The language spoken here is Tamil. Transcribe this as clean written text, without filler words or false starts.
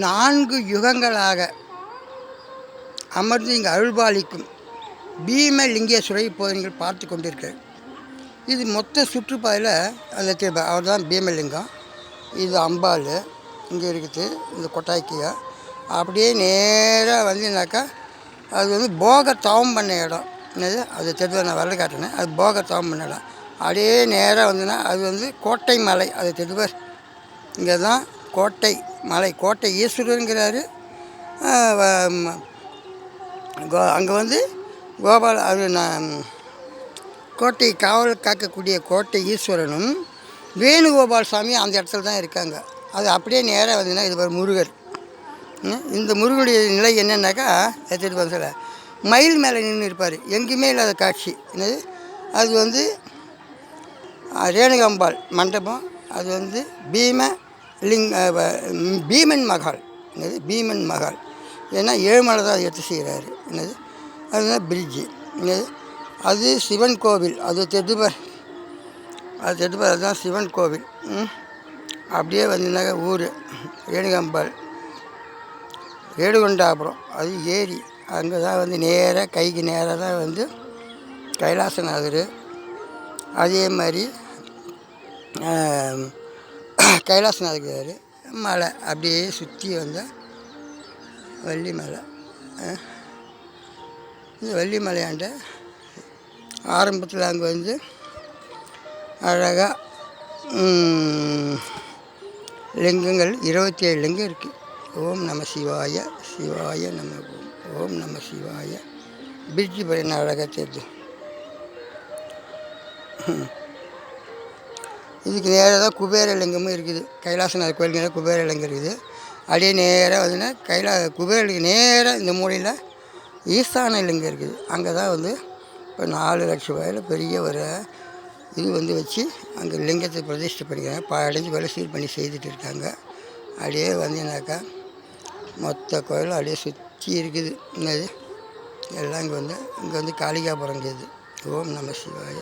4 யுகங்களாக அமர்ந்து இங்கு அருள்பாலிக்கும் பீமலிங்கேஸ்வரை இப்போது நீங்கள் பார்த்து கொண்டிருக்கிறார். இது மொத்த சுற்றுப்பாதையில் அந்த அவர் தான் பீமலிங்கம். இது அம்பாள் இங்கே இருக்குது, இந்த கொட்டாய்க்கியா. அப்படியே நேராக வந்தீங்கன்னாக்கா அது வந்து போக தவம் பண்ண இடம். என்னது அது தெரிஞ்சு நான் வரல காட்டினேன். அது போக தவம் பண்ண இடம். அப்படியே நேராக வந்ததுன்னா அது வந்து கோட்டை மலை. அது தெரிஞ்சு இங்கே தான் கோட்டை மலை. கோட்டை ஈஸ்வரருங்கிறாரு. அங்கே வந்து கோபால அது நான் கோட்டை காவல் காக்கக்கூடிய கோட்டை ஈஸ்வரனும் வேணுகோபால் சாமி அந்த இடத்துல தான் இருக்காங்க. அது அப்படியே நேராக வந்ததுன்னா இது ஒரு முருகர். இந்த முருகனுடைய நிலை என்னன்னாக்கா எடுத்துகிட்டு வந்து சொல்ல மயில் மேலே நின்று இருப்பார். எங்கேயுமே இல்லாத காட்சி. என்னது அது வந்து ரேணுகாம்பாள் மண்டபம். அது வந்து பீமன் மகால். என்னது பீமன் மகால். ஏன்னா ஏழுமலை தான் எடுத்து செய்கிறாரு. என்னது அதுதான் பிரிட்ஜு. என்னது அது சிவன் கோவில். அது தெரிஞ்சுப்பார். அதுதான் சிவன் கோவில். அப்படியே வந்தீங்கன்னாக்கா ஊர் ரேணுகாம்பாள் ரேணுகொண்டாபுரம். அது ஏரி. அங்கே தான் வந்து நேராக கைக்கு நேராக தான் வந்து கைலாசநாதர். அதே மாதிரி கைலாசநாதர் மலை அப்படியே சுற்றி வந்தால் வள்ளிமலை. இந்த வள்ளிமலையாண்ட ஆரம்பத்தில் அங்கே வந்து அழகாக லிங்கங்கள் 27 லிங்கம் இருக்குது. ஓம் நம சிவாய, சிவாய நம ஓம், ஓம் நம சிவாய. பிரிட்ஜு பையன் அழகாக தெரியுது. இதுக்கு நேராக தான் குபேர லிங்கமும் இருக்குது. கைலாசநாதர் கோயிலுக்கு நேராக குபேர லிங்கம் இருக்குது. அப்படியே நேராக வந்துன்னா குபேரலுக்கு நேராக இந்த மூலையில் ஈசான லிங்கம் இருக்குது. அங்கே தான் வந்து இப்போ 4 லட்சம் ரூபாயில் பெரிய ஒரு இது வந்து வச்சு அங்கே லிங்கத்தை பிரதிஷ்டை பண்ணிக்கிறாங்க. அடைஞ்சு வேலை சீர் பண்ணி செய்துட்டு இருக்காங்க. அப்படியே வந்தீங்கன்னாக்கா மொத்த கோயிலும் அப்படியே சுற்றி இருக்குது. என்னது எல்லாம் இங்கே வந்து காளிகாபுரம் இருக்குது. ஓம் நம சிவாய.